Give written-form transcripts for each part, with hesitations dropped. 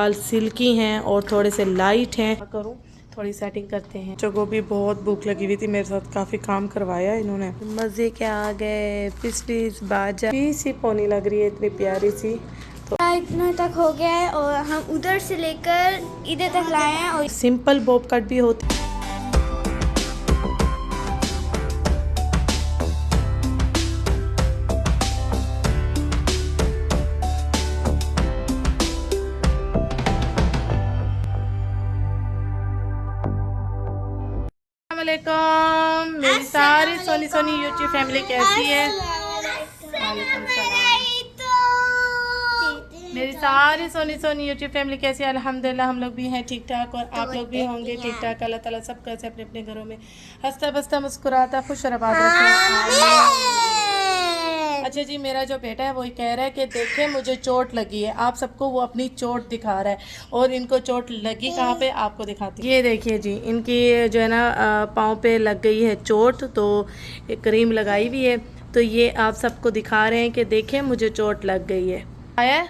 बाल सिल्की हैं और थोड़े से लाइट हैं। करूँ थोड़ी सेटिंग करते हैं। बच्चों को भी बहुत भूख लगी हुई थी, मेरे साथ काफ़ी काम करवाया इन्होंने। मज़े के आ गए। पिस्टिस बाजा सी पोनी लग रही है, इतनी प्यारी सी। तो इतना तक हो गया है और हम उधर से लेकर इधर तक लाए हैं। और सिंपल बॉब कट भी होती है। मेरी सारी सोनी सोनी यूट्यूब फैमिली कैसी है? मेरी सारी सोनी सोनी यूट्यूब फैमिली कैसी है? अल्हम्दुलिल्लाह हम लोग भी हैं ठीक ठाक और आप लोग भी होंगे ठीक ठाक। अल्लाह ताला सब कैसे अपने अपने घरों में हंसता बसता मुस्कुराता खुश और आबाद रखे। अच्छा जी, मेरा जो बेटा है वही कह रहा है कि देखे मुझे चोट लगी है। आप सबको वो अपनी चोट दिखा रहा है और इनको चोट लगी कहाँ पे आपको दिखाती है। ये देखिए जी, इनकी जो है ना पाँव पे लग गई है चोट, तो क्रीम लगाई हुई है। तो ये आप सबको दिखा रहे हैं कि देखें मुझे चोट लग गई है। आया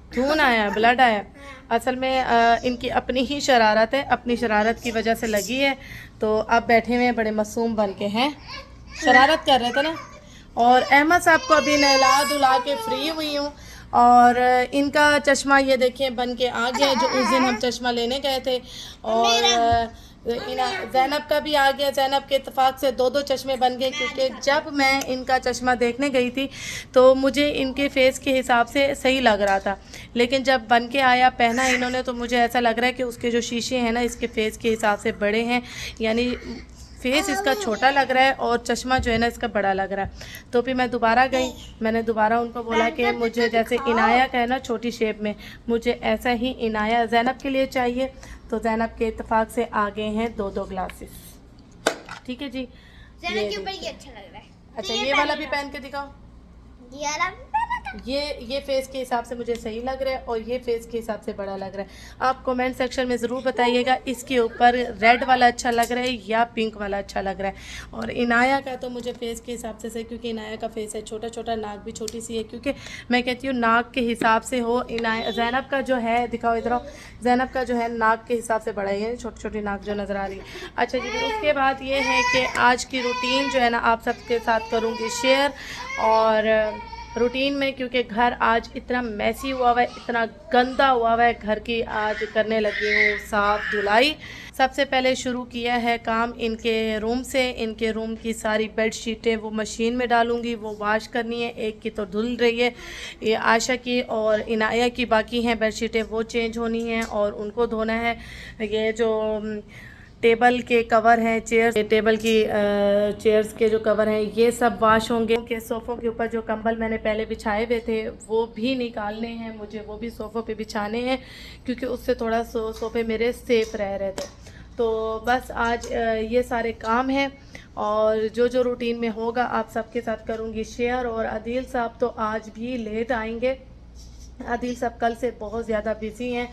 खून आया, ब्लड आया। असल में इनकी अपनी ही शरारत है, अपनी शरारत की वजह से लगी है। तो अब बैठे हुए बड़े मासूम बन के हैं, शरारत कर रहे थे ना। और अहमद साहब को अभी नहला धुला के फ्री हुई हूँ और इनका चश्मा ये देखिए बन के आ गया, जो उस दिन हम चश्मा लेने गए थे। और ज़ैनब का भी आ गया। ज़ैनब के इत्तेफाक से दो चश्मे बन गए, क्योंकि जब मैं इनका चश्मा देखने गई थी तो मुझे इनके फेस के हिसाब से सही लग रहा था, लेकिन जब बन के आया पहना इन्होंने तो मुझे ऐसा लग रहा है कि उसके जो शीशे हैं ना इसके फेस के हिसाब से बड़े हैं, यानी फेस इसका छोटा लग रहा है और चश्मा जो है ना इसका बड़ा लग रहा है। तो फिर मैं दोबारा गई, मैंने दोबारा उनको बोला कि मुझे जैसे इनाया का है ना छोटी शेप में, मुझे ऐसा ही इनाया ज़ैनब के लिए चाहिए। तो ज़ैनब के इत्तेफाक से आ गए हैं दो ग्लासेस। ठीक है जी, ज़ैनब के ऊपर ये अच्छा लग रहा है। अच्छा ये वाला भी पहन के दिखाओ। ये फेस के हिसाब से मुझे सही लग रहा है और ये फेस के हिसाब से बड़ा लग रहा है। आप कमेंट सेक्शन में ज़रूर बताइएगा इसके ऊपर रेड वाला अच्छा लग रहा है या पिंक वाला अच्छा लग रहा है। और इनाया का तो मुझे फेस के हिसाब से सही, क्योंकि इनाया का फेस है छोटा छोटा, नाक भी छोटी सी है, क्योंकि मैं कहती हूँ नाक के हिसाब से हो। इनाया ज़ैनब का जो है, दिखाओ इधर, ज़ैनब का जो है नाक के हिसाब से बड़ा है, छोटी छोटी नाक जो नज़र आ रही है। अच्छा जी, उसके बाद ये है कि आज की रूटीन जो है ना आप सबके साथ करूँगी शेयर। और रूटीन में क्योंकि घर आज इतना मैसी हुआ हुआ है, इतना गंदा हुआ हुआ है, घर की आज करने लगी हूँ साफ़ धुलाई। सबसे पहले शुरू किया है काम इनके रूम से। इनके रूम की सारी बेडशीटें वो मशीन में डालूंगी, वो वॉश करनी है। एक की तो धुल रही है, ये आयशा की और इनाया की बाकी हैं बेडशीटें, वो चेंज होनी हैं और उनको धोना है। ये जो टेबल के कवर हैं, चेयर्स, टेबल की चेयर्स के जो कवर हैं ये सब वॉश होंगे। के सोफ़ों के ऊपर जो कंबल मैंने पहले बिछाए हुए थे वो भी निकालने हैं मुझे, वो भी सोफ़ों पे बिछाने हैं, क्योंकि उससे थोड़ा सोफ़े मेरे सेफ रह रहे थे। तो बस आज ये सारे काम हैं और जो जो रूटीन में होगा आप सबके साथ करूँगी शेयर। और आदिल साहब तो आज भी लेट आएंगे। आदिल साहब कल से बहुत ज़्यादा बिज़ी हैं।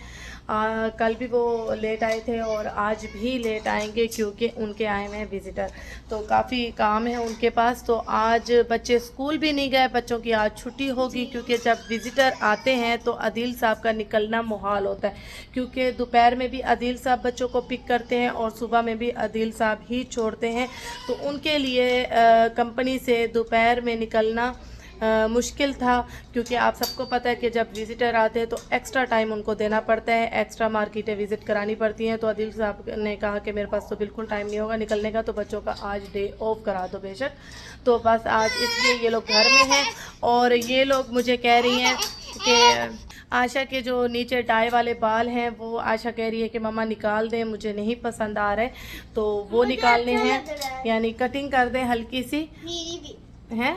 कल भी वो लेट आए थे और आज भी लेट आएंगे, क्योंकि उनके आए हुए हैं विज़िटर, तो काफ़ी काम है उनके पास। तो आज बच्चे स्कूल भी नहीं गए, बच्चों की आज छुट्टी होगी, क्योंकि जब विज़िटर आते हैं तो आदिल साहब का निकलना मुहाल होता है, क्योंकि दोपहर में भी आदिल साहब बच्चों को पिक करते हैं और सुबह में भी आदिल साहब ही छोड़ते हैं। तो उनके लिए कंपनी से दोपहर में निकलना मुश्किल था, क्योंकि आप सबको पता है कि जब विज़िटर आते हैं तो एक्स्ट्रा टाइम उनको देना पड़ता है, एक्स्ट्रा मार्केटें विज़िट करानी पड़ती हैं। तो आदिल साहब ने कहा कि मेरे पास तो बिल्कुल टाइम नहीं होगा निकलने का, तो बच्चों का आज डे ऑफ करा दो बेशक। तो बस आज इसलिए ये लोग घर में हैं। और ये लोग मुझे कह रही हैं कि आशा के जो नीचे डाई वाले बाल हैं वो आशा कह रही है कि मम्मा निकाल दें, मुझे नहीं पसंद आ रहे, तो वो निकालने हैं, यानी कटिंग कर दें हल्की सी हैं।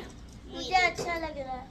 मुझे अच्छा लग रहा है।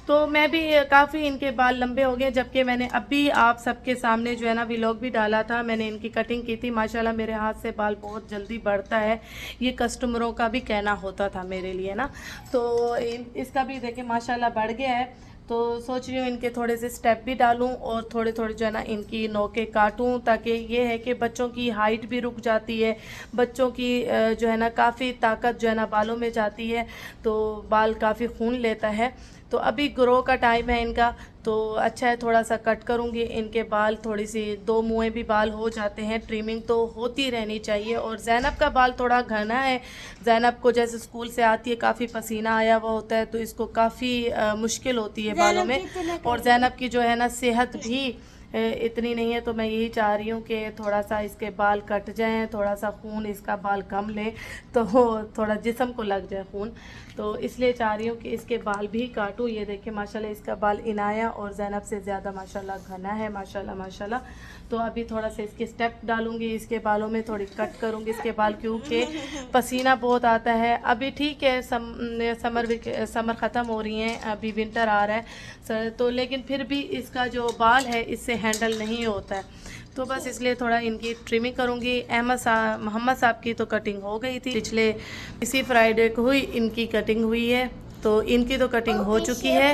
तो मैं भी काफ़ी इनके बाल लंबे हो गए, जबकि मैंने अभी आप सबके सामने जो है ना व्लॉग भी डाला था, मैंने इनकी कटिंग की थी। माशाल्लाह मेरे हाथ से बाल बहुत जल्दी बढ़ता है, ये कस्टमरों का भी कहना होता था मेरे लिए ना। तो इसका भी देखिए माशाल्लाह बढ़ गया है। तो सोच रही हूँ इनके थोड़े से स्टेप भी डालूँ और थोड़े थोड़े जो है ना इनकी नोकें काटूँ, ताकि ये है कि बच्चों की हाइट भी रुक जाती है, बच्चों की जो है ना काफ़ी ताकत जो है ना बालों में जाती है, तो बाल काफ़ी खून लेता है। तो अभी ग्रो का टाइम है इनका, तो अच्छा है थोड़ा सा कट करूँगी इनके बाल, थोड़ी सी 2 मुँहें भी बाल हो जाते हैं, ट्रिमिंग तो होती रहनी चाहिए। और ज़ैनब का बाल थोड़ा घना है, ज़ैनब को जैसे स्कूल से आती है काफ़ी पसीना आया हुआ होता है, तो इसको काफ़ी मुश्किल होती है बालों में। और ज़ैनब की जो है ना सेहत भी इतनी नहीं है, तो मैं यही चाह रही हूँ कि थोड़ा सा इसके बाल कट जाएं, थोड़ा सा खून इसका बाल कम ले, तो थोड़ा जिस्म को लग जाए खून, तो इसलिए चाह रही हूँ कि इसके बाल भी काटूँ। ये देखिए माशाल्लाह इसका बाल इनाया और ज़ैनब से ज़्यादा माशाल्लाह घना है, माशाल्लाह माशाल्लाह। तो अभी थोड़ा सा इसके स्टेप डालूँगी, इसके बालों में थोड़ी कट करूँगी इसके बाल, क्योंकि पसीना बहुत आता है। अभी ठीक है समर ख़त्म हो रही हैं, अभी विंटर आ रहा है तो, लेकिन फिर भी इसका जो बाल है इससे हैंडल नहीं होता है, तो बस इसलिए थोड़ा इनकी ट्रिमिंग करूँगी। मोहम्मद साहब की तो कटिंग हो गई थी, पिछले इसी फ्राइडे को हुई इनकी कटिंग हुई है, तो इनकी तो कटिंग हो चुकी है।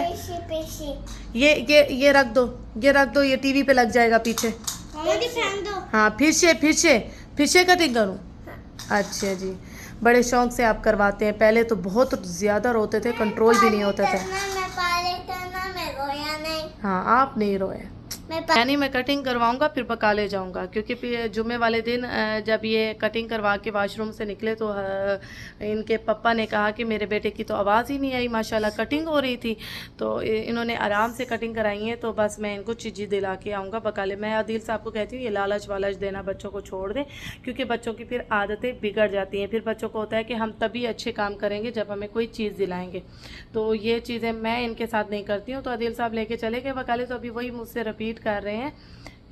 ये रख दो, ये टीवी पे लग जाएगा पीछे। हाँ फिर से कटिंग करूँ। अच्छा जी, बड़े शौक से आप करवाते हैं, पहले तो बहुत ज़्यादा रोते थे, कंट्रोल भी नहीं होते थे। हाँ आप नहीं रोए, यानी मैं कटिंग करवाऊंगा फिर पका ले जाऊंगा, क्योंकि फिर जुमे वाले दिन जब ये कटिंग करवा के वाशरूम से निकले तो इनके पापा ने कहा कि मेरे बेटे की तो आवाज़ ही नहीं आई, माशाल्लाह कटिंग हो रही थी, तो इन्होंने आराम से कटिंग कराई है। तो बस मैं इनको चीज़ी दिला के आऊँगा पका ले। मैं आदिल साहब को कहती हूँ ये लालच वालच देना बच्चों को छोड़ दें, क्योंकि बच्चों की फिर आदतें बिगड़ जाती हैं, फिर बच्चों को होता है कि हम तभी अच्छे काम करेंगे जब हमें कोई चीज़ दिलाएंगे, तो ये चीज़ें मैं इनके साथ नहीं करती हूँ। तो आदिल साहब लेके चले गए बकाले, तो अभी वही मुझसे रिपीट कर रहे हैं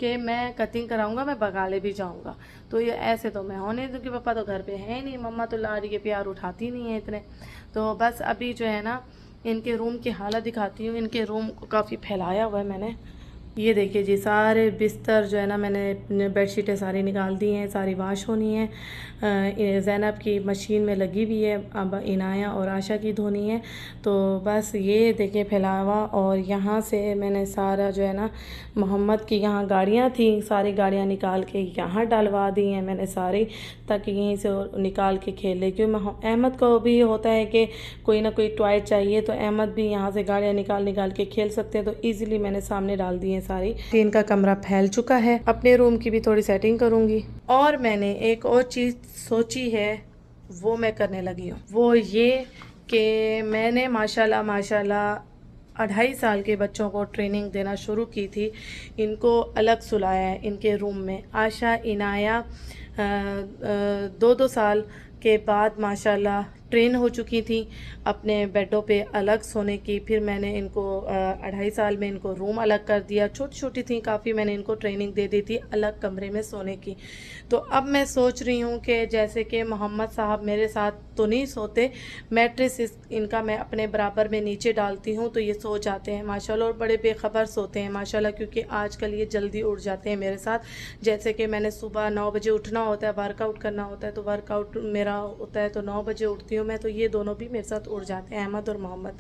कि मैं कटिंग कराऊंगा, मैं बगाले भी जाऊंगा। तो ये ऐसे तो मैं होने दूँ कि पापा तो घर पे है नहीं, मम्मा तो लाड़ी के प्यार उठाती नहीं है इतने। तो बस अभी जो है ना इनके रूम की हालत दिखाती हूँ। इनके रूम को काफ़ी फैलाया हुआ है मैंने, ये देखिए जी सारे बिस्तर जो है ना मैंने बेडशीटें सारी निकाल दी हैं, सारी वाश होनी है। ज़ैनब की मशीन में लगी हुई है, अब इनाया और आशा की धोनी है। तो बस ये देखिए फैलावा, और यहाँ से मैंने सारा जो है ना मोहम्मद की यहाँ गाड़ियाँ थी, सारी गाड़ियाँ निकाल के यहाँ डलवा दी हैं मैंने सारी, ताकि यहीं से निकाल के खेले। क्योंकि अहमद को भी होता है कि कोई ना कोई टॉय चाहिए, तो अहमद भी यहाँ से गाड़ियाँ निकाल के खेल सकते हैं, तो ईज़िली मैंने सामने डाल दी हैं सारी। इनका कमरा फैल चुका है, अपने रूम की भी थोड़ी सेटिंग करूँगी। और मैंने एक और चीज़ सोची है, वो मैं करने लगी हूँ, वो ये कि मैंने माशाल्लाह 2.5 साल के बच्चों को ट्रेनिंग देना शुरू की थी। इनको अलग सुलाया है इनके रूम में। आशा इनाया 2 साल के बाद माशाल्लाह ट्रेन हो चुकी थी अपने बेडों पे अलग सोने की। फिर मैंने इनको 2.5 साल में इनको रूम अलग कर दिया, छोटी छोटी थी काफ़ी, मैंने इनको ट्रेनिंग दे दी थी अलग कमरे में सोने की। तो अब मैं सोच रही हूँ कि जैसे कि मोहम्मद साहब मेरे साथ तो नहीं सोते, मैट्रेस इनका मैं अपने बराबर में नीचे डालती हूँ तो ये सो जाते हैं माशाल्लाह, और बड़े बेखबर सोते हैं माशाल्लाह, क्योंकि आजकल ये जल्दी उठ जाते हैं मेरे साथ। जैसे कि मैंने सुबह 9 बजे उठना होता है, वर्कआउट करना होता है, तो वर्कआउट मेरा होता है तो 9 बजे उठती हूँ मैं, तो ये दोनों भी मेरे साथ उठ जाते हैं, अहमद और मोहम्मद।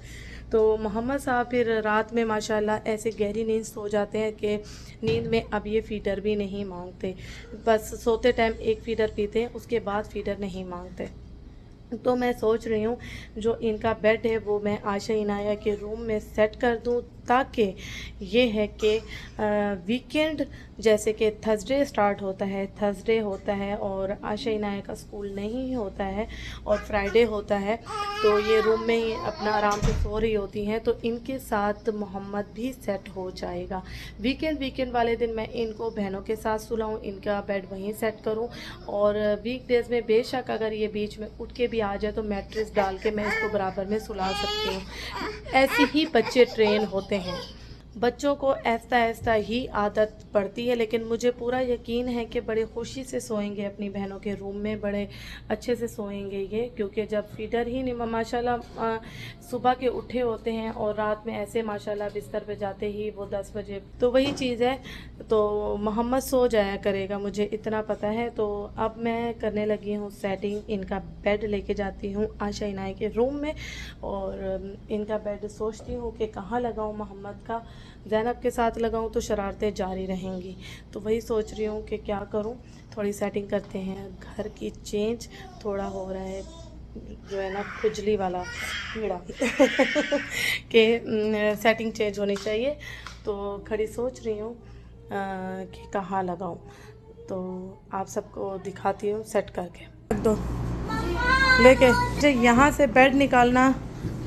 तो मोहम्मद साहब फिर रात में माशाल्लाह ऐसे गहरी नींद सो जाते हैं कि नींद में अब ये फ़ीडर भी नहीं मांगते, बस सोते टाइम एक फ़ीडर पीते हैं, उसके बाद फ़ीडर नहीं मांगते। तो मैं सोच रही हूँ जो इनका बेड है वो मैं आशा इनाया के रूम में सेट कर दूँ, ताकि ये है कि वीकेंड जैसे कि थर्सडे स्टार्ट होता है, थर्सडे होता है और आशा इनाया का स्कूल नहीं होता है और फ्राइडे होता है, तो ये रूम में ही अपना आराम से सो रही होती हैं, तो इनके साथ मोहम्मद भी सेट हो जाएगा। वीकेंड वाले दिन मैं इनको बहनों के साथ सुलाऊँ, इनका बेड वहीं सेट करूँ, और वीकडेज़ में बेशक अगर ये बीच में उठ के भी आ जाए तो मैट्रेस डाल के मैं इसको बराबर में सुला सकती हूँ। ऐसे ही बच्चे ट्रेन होते हैं, बच्चों को ऐसा ऐसा ही आदत पड़ती है, लेकिन मुझे पूरा यकीन है कि बड़े खुशी से सोएंगे अपनी बहनों के रूम में, बड़े अच्छे से सोएंगे ये, क्योंकि जब फीडर ही नहीं माशाल्लाह सुबह के उठे होते हैं और रात में ऐसे माशाल्लाह बिस्तर पे जाते ही वो 10 बजे, तो वही चीज़ है। तो मोहम्मद सो जाया करेगा, मुझे इतना पता है। तो अब मैं करने लगी हूँ सेटिंग, इनका बेड लेके जाती हूँ आशा इनाया के रूम में, और इनका बेड सोचती हूँ कि कहाँ लगाऊँ मोहम्मद का, ज़ैनब के साथ लगाऊं तो शरारतें जारी रहेंगी, तो वही सोच रही हूँ कि क्या करूँ, थोड़ी सेटिंग करते हैं। घर की चेंज थोड़ा हो रहा है, जो है ना खुजली वाला कीड़ा के सेटिंग चेंज होनी चाहिए। तो खड़ी सोच रही हूँ कि कहाँ लगाऊँ, तो आप सबको दिखाती हूँ सेट करके। दो लेके यहाँ से बेड निकालना,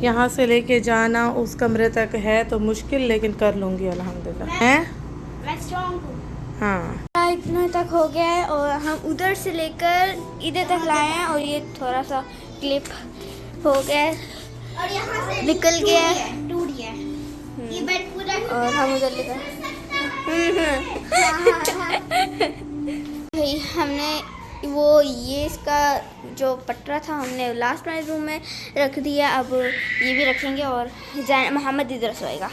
यहाँ से लेके जाना उस कमरे तक है तो मुश्किल, लेकिन कर लूँगी अल्हम्दुलिल्लाह। हैं मैं स्ट्रॉन्ग हूँ। हाँ, इतना तक हो गया है और हम उधर से लेकर इधर तक लाए हैं और ये थोड़ा सा क्लिप हो गया है और यहाँ से निकल गया है, टूट गया है ये बेड पूरा, और हम उधर लेकर भाई हमने वो ये इसका जो पटरा था हमने लास्ट वाले रूम में रख दिया, अब ये भी रखेंगे और मोहम्मद इधर सोएगा।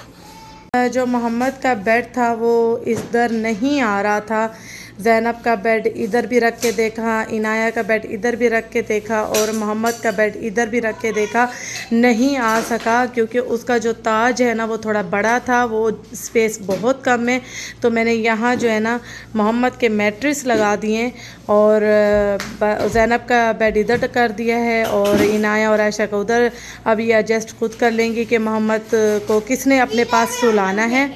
जो मोहम्मद का बेड था वो इधर नहीं आ रहा था। ज़ैनब का बेड इधर भी रख के देखा, इनाया का बेड इधर भी रख के देखा और मोहम्मद का बेड इधर भी रख के देखा, नहीं आ सका क्योंकि उसका जो ताज है ना वो थोड़ा बड़ा था, वो स्पेस बहुत कम है। तो मैंने यहाँ जो है ना मोहम्मद के मैट्रेस लगा दिए और ज़ैनब का बेड इधर कर दिया है और इनाया और आयशा का उधर। अब ये एडजस्ट खुद कर लेंगी कि मोहम्मद को किसने अपने पास सुलाना है,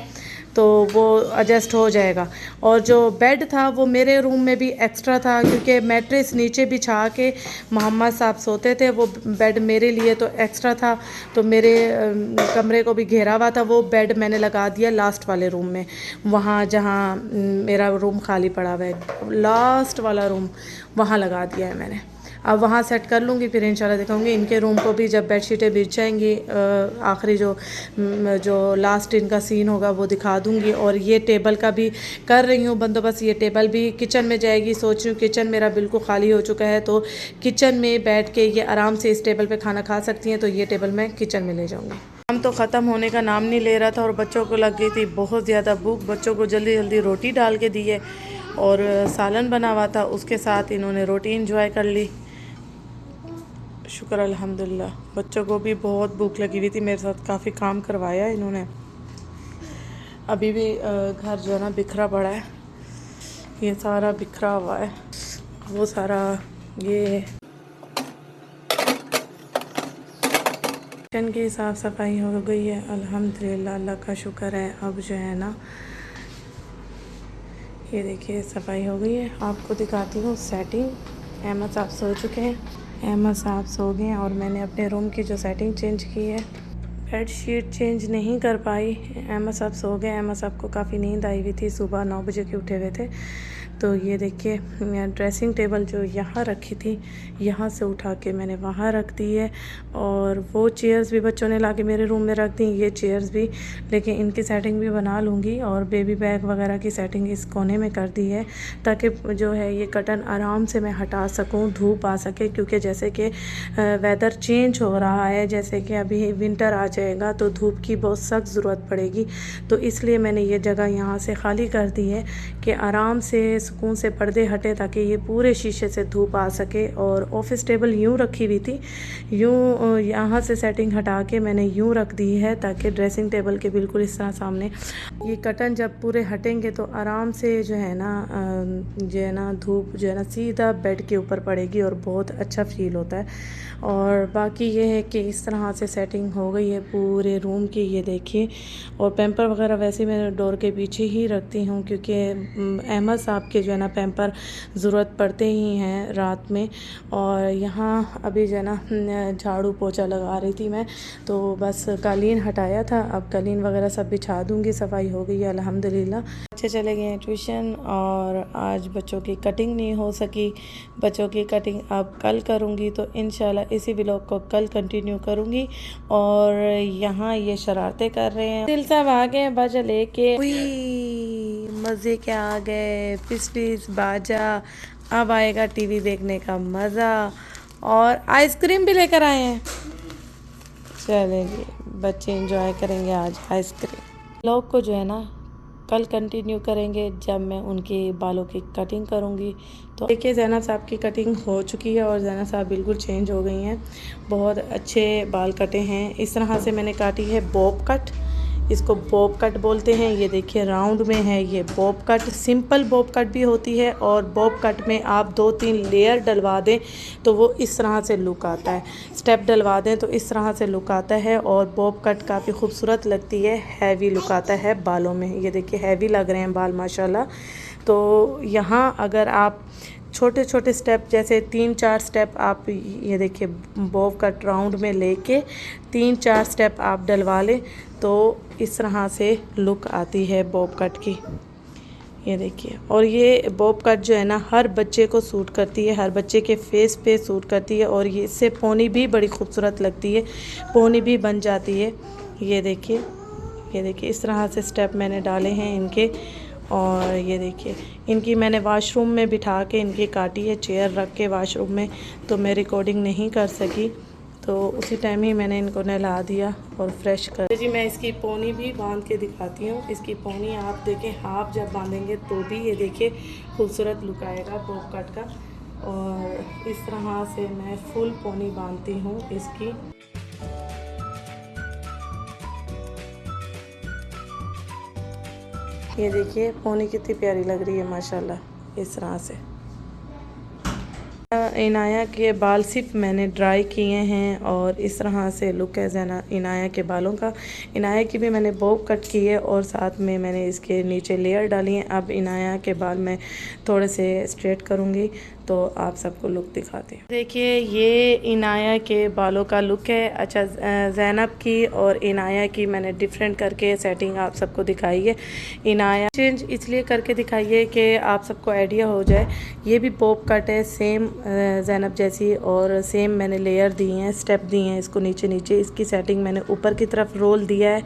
तो वो एडजस्ट हो जाएगा। और जो बेड था वो मेरे रूम में भी एक्स्ट्रा था क्योंकि मैट्रेस नीचे बिछा के मोहम्मद साहब सोते थे, वो बेड मेरे लिए तो एक्स्ट्रा था, तो मेरे कमरे को भी घेरा हुआ था। वो बेड मैंने लगा दिया लास्ट वाले रूम में, वहाँ जहाँ मेरा रूम खाली पड़ा हुआ है, लास्ट वाला रूम वहाँ लगा दिया है मैंने। अब वहाँ सेट कर लूँगी, फिर इंशाल्लाह दिखाऊंगी इनके रूम को भी। जब बेडशीटें बिछ जाएंगी आखिरी जो लास्ट इनका सीन होगा वो दिखा दूँगी। और ये टेबल का भी कर रही हूँ बंदोबस्त, ये टेबल भी किचन में जाएगी। सोच रही हूँ किचन मेरा बिल्कुल खाली हो चुका है, तो किचन में बैठ के ये आराम से इस टेबल पर खाना खा सकती हैं, तो ये टेबल मैं किचन में ले जाऊँगी। काम तो ख़त्म होने का नाम नहीं ले रहा था और बच्चों को लग गई थी बहुत ज़्यादा भूख। बच्चों को जल्दी जल्दी रोटी डाल के दी है और सालन बना हुआ था, उसके साथ इन्होंने रोटी इंजॉय कर ली। शुक्र अल्हम्दुलिल्लाह। बच्चों को भी बहुत भूख लगी हुई थी, मेरे साथ काफ़ी काम करवाया इन्होंने। अभी भी घर जो है ना बिखरा पड़ा है, ये सारा बिखरा हुआ है, वो सारा ये किचन की साफ़ सफाई हो गई है अल्हम्दुलिल्लाह, अल्लाह का शुक्र है। अब जो है ना ये देखिए सफाई हो गई है। आपको दिखाती हूँ सेटिंग। अहमद साहब सो चुके हैं, अहमद साहब सो गए हैं और मैंने अपने रूम की जो सेटिंग चेंज की है, बेड शीट चेंज नहीं कर पाई। अहमद साहब सो गए, अहमद साहब को काफ़ी नींद आई हुई थी, सुबह 9 बजे के उठे हुए थे। तो ये देखिए ड्रेसिंग टेबल जो यहाँ रखी थी, यहाँ से उठा के मैंने वहाँ रख दी है। और वो चेयर्स भी बच्चों ने लाके मेरे रूम में रख दी, ये चेयर्स भी, लेकिन इनकी सेटिंग भी बना लूँगी। और बेबी बैग वगैरह की सेटिंग इस कोने में कर दी है ताकि जो है ये कर्टन आराम से मैं हटा सकूँ, धूप आ सके, क्योंकि जैसे कि वेदर चेंज हो रहा है, जैसे कि अभी विंटर आ जाएगा तो धूप की बहुत सख्त ज़रूरत पड़ेगी। तो इसलिए मैंने ये जगह यहाँ से खाली कर दी है कि आराम से सुकून से पर्दे हटे ताकि ये पूरे शीशे से धूप आ सके। और ऑफिस टेबल यूँ रखी हुई थी, यूँ यहाँ से सेटिंग हटा के मैंने यूँ रख दी है ताकि ड्रेसिंग टेबल के बिल्कुल इस तरह सामने। ये कर्टन जब पूरे हटेंगे तो आराम से जो है ना धूप जो है ना सीधा बेड के ऊपर पड़ेगी और बहुत अच्छा फील होता है। और बाकी ये है कि इस तरह से सेटिंग हो गई है पूरे रूम की, ये देखिए। और पैम्पर वगैरह वैसे मैं डोर के पीछे ही रखती हूँ क्योंकि अहमद साहब के जो है ना पैम्पर ज़रूरत पड़ते ही हैं रात में। और यहाँ अभी जो है ना झाड़ू पोछा लगा रही थी मैं, तो बस कालीन हटाया था, अब कालीन वगैरह सब बिछा दूँगी। सफाई हो गई है अल्हम्दुलिल्लाह। बच्चे चले गए हैं ट्यूशन और आज बच्चों की कटिंग नहीं हो सकी। बच्चों की कटिंग अब कल करूँगी, तो इंशाल्लाह इसी व्लॉग को कल कंटिन्यू करूँगी। और यहाँ ये शरारतें कर रहे हैं, दिल साहब आ गए बाजा लेके, मज़े क्या आ गए, पिस्टिस बाजा। अब आएगा टीवी देखने का मज़ा और आइसक्रीम भी लेकर आए हैं। चलेंगे बच्चे एंजॉय करेंगे आज आइसक्रीम। व्लॉग को जो है ना कल कंटिन्यू करेंगे जब मैं उनके बालों की कटिंग करूँगी। तो देखिए ज़ैनब साहब की कटिंग हो चुकी है और ज़ैनब साहब बिल्कुल चेंज हो गई हैं, बहुत अच्छे बाल कटे हैं। इस तरह से मैंने काटी है बॉब कट, इसको बॉब कट बोलते हैं। ये देखिए राउंड में है ये Bob cut. Simple Bob cut भी होती है और बॉब कट में आप 2-3 लेयर डलवा दें तो वो इस तरह से लुक आता है। स्टेप डलवा दें तो इस तरह से लुक आता है और बॉब कट काफ़ी खूबसूरत लगती है। हैवी लुक आता है बालों में। ये देखिए हैवी लग रहे हैं बाल माशाल्लाह। तो यहाँ अगर आप छोटे छोटे स्टेप जैसे 3-4 स्टेप आप ये देखिए बॉब कट राउंड में लेके 3-4 स्टेप आप डलवा लें तो इस तरह से लुक आती है बॉब कट की। ये देखिए, और ये बॉब कट जो है ना हर बच्चे को सूट करती है, हर बच्चे के फेस पे सूट करती है और ये इससे पोनी भी बड़ी खूबसूरत लगती है, पोनी भी बन जाती है। ये देखिए इस तरह से स्टेप मैंने डाले हैं इनके। और ये देखिए इनकी मैंने वॉशरूम में बिठा के इनकी काटी है, चेयर रख के वॉशरूम में, तो मैं रिकॉर्डिंग नहीं कर सकी, तो उसी टाइम ही मैंने इनको नहला दिया और फ्रेश कर जी। मैं इसकी पोनी भी बांध के दिखाती हूँ। इसकी पोनी आप देखें, हाफ जब बांधेंगे तो भी ये देखिए खूबसूरत लुक आएगा बॉब कट का। और इस तरह से मैं फुल पोनी बांधती हूँ इसकी। ये देखिए पोनी कितनी प्यारी लग रही है माशाल्लाह इस तरह से। इनाया के बाल सिर्फ मैंने ड्राई किए हैं और इस तरह से लुक है इनाया के बालों का। इनाया की भी मैंने बॉब कट की है और साथ में मैंने इसके नीचे लेयर डाली है। अब इनाया के बाल मैं थोड़े से स्ट्रेट करूँगी तो आप सबको लुक दिखाती हूँ। देखिए ये इनाया के बालों का लुक है। अच्छा, ज़ैनब की और इनाया की मैंने डिफरेंट करके सेटिंग आप सबको दिखाई है। इनाया चेंज इसलिए करके दिखाई है कि आप सबको आइडिया हो जाए। ये भी बॉब कट है सेम ज़ैनब जैसी और सेम मैंने लेयर दी हैं, स्टेप दिए हैं इसको नीचे नीचे। इसकी सेटिंग मैंने ऊपर की तरफ रोल दिया है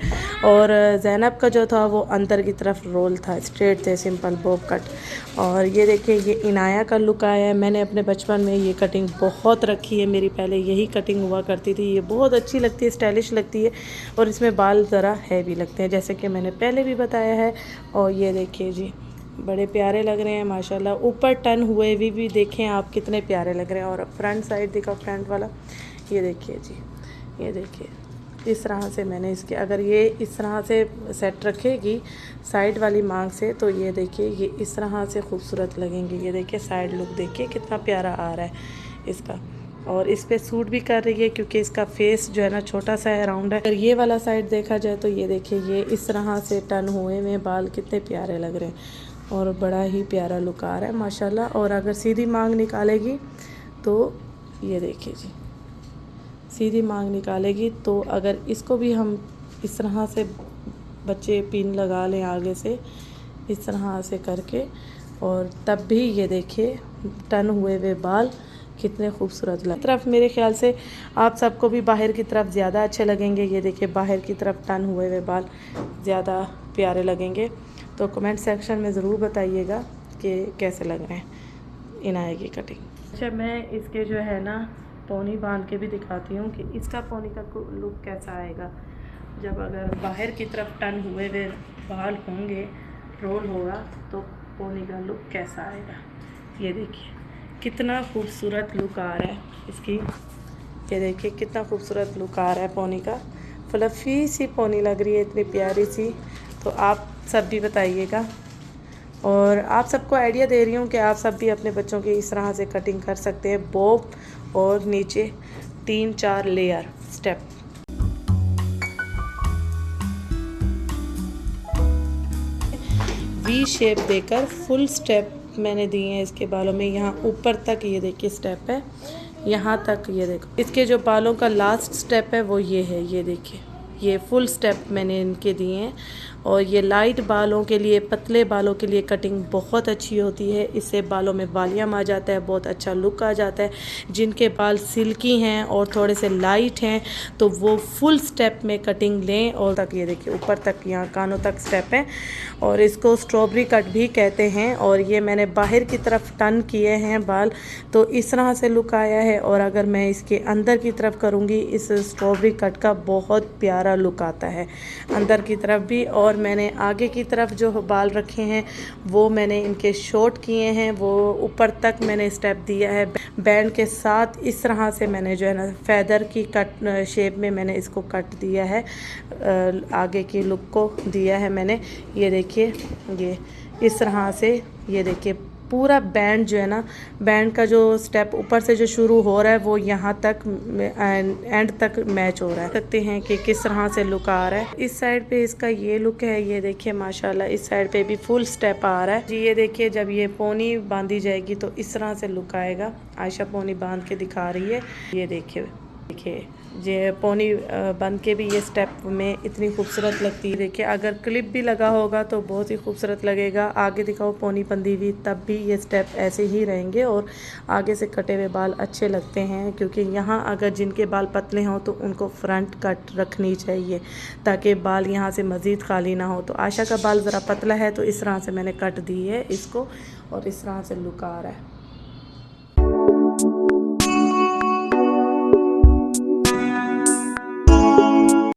और ज़ैनब का जो था वो अंदर की तरफ रोल था, स्ट्रेट थे सिंपल बॉब कट। और ये देखिए ये इनाया का लुक आया है। मैंने अपने बचपन में ये कटिंग बहुत रखी है, मेरी पहले यही कटिंग हुआ करती थी। ये बहुत अच्छी लगती है, स्टाइलिश लगती है और इसमें बाल ज़रा हैवी लगते हैं जैसे कि मैंने पहले भी बताया है। और ये देखिए जी बड़े प्यारे लग रहे हैं माशाल्लाह। ऊपर टर्न हुए भी देखें आप कितने प्यारे लग रहे हैं। और फ्रंट साइड दिखा, फ्रंट वाला ये देखिए जी, ये देखिए इस तरह से मैंने इसके, अगर ये इस तरह से सेट रखेगी साइड वाली मांग से तो ये देखिए ये इस तरह से खूबसूरत लगेंगे। ये देखिए साइड लुक देखिए कितना प्यारा आ रहा है इसका और इस पे सूट भी कर रही है क्योंकि इसका फेस जो है ना छोटा सा है, राउंड है। अगर ये वाला साइड देखा जाए तो ये देखिए ये इस तरह से टर्न हुए में बाल कितने प्यारे लग रहे हैं और बड़ा ही प्यारा लुक आ रहा है माशाल्लाह। और अगर सीधी मांग निकालेगी तो ये देखिए जी सीधी मांग निकालेगी तो अगर इसको भी हम इस तरह से बच्चे पिन लगा लें आगे से इस तरह से करके और तब भी ये देखिए टर्न हुए हुए बाल कितने खूबसूरत लग तरफ। मेरे ख्याल से आप सबको भी बाहर की तरफ ज़्यादा अच्छे लगेंगे। ये देखिए बाहर की तरफ टर्न हुए हुए बाल ज़्यादा प्यारे लगेंगे। तो कमेंट सेक्शन में ज़रूर बताइएगा कि कैसे लग रहे हैं इनाया की कटिंग। अच्छा, मैं इसके जो है ना पोनी बांध के भी दिखाती हूँ कि इसका पोनी का लुक कैसा आएगा जब अगर बाहर की तरफ टर्न हुए हुए बाल होंगे, रोल होगा तो पोनी का लुक कैसा आएगा। ये देखिए कितना खूबसूरत लुक आ रहा है इसकी। ये देखिए कितना खूबसूरत लुक आ रहा है पोनी का। फ्लफ़ी सी पोनी लग रही है, इतनी प्यारी सी। तो आप सब भी बताइएगा और आप सबको आइडिया दे रही हूँ कि आप सब भी अपने बच्चों की इस तरह से कटिंग कर सकते हैं। बॉब और नीचे 3-4 लेयर स्टेप। वी शेप देकर फुल स्टेप मैंने दिए हैं इसके बालों में। यहाँ ऊपर तक ये देखिए स्टेप है, यहाँ तक ये देखो। इसके जो बालों का लास्ट स्टेप है वो ये है, ये देखिए ये फुल स्टेप मैंने इनके दिए हैं। और ये लाइट बालों के लिए, पतले बालों के लिए कटिंग बहुत अच्छी होती है। इससे बालों में वॉल्यूम आ जाता है, बहुत अच्छा लुक आ जाता है। जिनके बाल सिल्की हैं और थोड़े से लाइट हैं तो वो फुल स्टेप में कटिंग लें। और तक ये देखिए ऊपर तक यहाँ कानों तक स्टेप है और इसको स्ट्रॉबेरी कट भी कहते हैं। और ये मैंने बाहर की तरफ टर्न किए हैं बाल तो इस तरह से लुक आया है। और अगर मैं इसके अंदर की तरफ करूँगी इस स्ट्रॉबेरी कट का बहुत प्यारा लुक आता है अंदर की तरफ भी। और और मैंने आगे की तरफ जो बाल रखे हैं वो मैंने इनके शॉर्ट किए हैं, वो ऊपर तक मैंने स्टेप दिया है बैंड के साथ। इस तरह से मैंने जो है ना फेदर की कट शेप में मैंने इसको कट दिया है, आगे की लुक को दिया है मैंने। ये देखिए, ये इस तरह से, ये देखिए पूरा बैंड जो है ना, बैंड का जो स्टेप ऊपर से जो शुरू हो रहा है वो यहाँ तक एंड तक मैच हो रहा है। देखते हैं कि किस तरह से लुक आ रहा है। इस साइड पे इसका ये लुक है, ये देखिए माशाल्लाह। इस साइड पे भी फुल स्टेप आ रहा है जी। ये देखिए जब ये पोनी बांधी जाएगी तो इस तरह से लुक आएगा। आयशा पोनी बांध के दिखा रही है, ये देखिए ये पोनी बंद के भी ये स्टेप में इतनी खूबसूरत लगती है। देखिए अगर क्लिप भी लगा होगा तो बहुत ही खूबसूरत लगेगा। आगे दिखाओ पोनी बंदी हुई, तब भी ये स्टेप ऐसे ही रहेंगे और आगे से कटे हुए बाल अच्छे लगते हैं, क्योंकि यहाँ अगर जिनके बाल पतले हों तो उनको फ्रंट कट रखनी चाहिए ताकि बाल यहाँ से मज़ीद खाली ना हो। तो आशा का बाल ज़रा पतला है तो इस तरह से मैंने कट दी है इसको और इस तरह से लुक आ रहा है।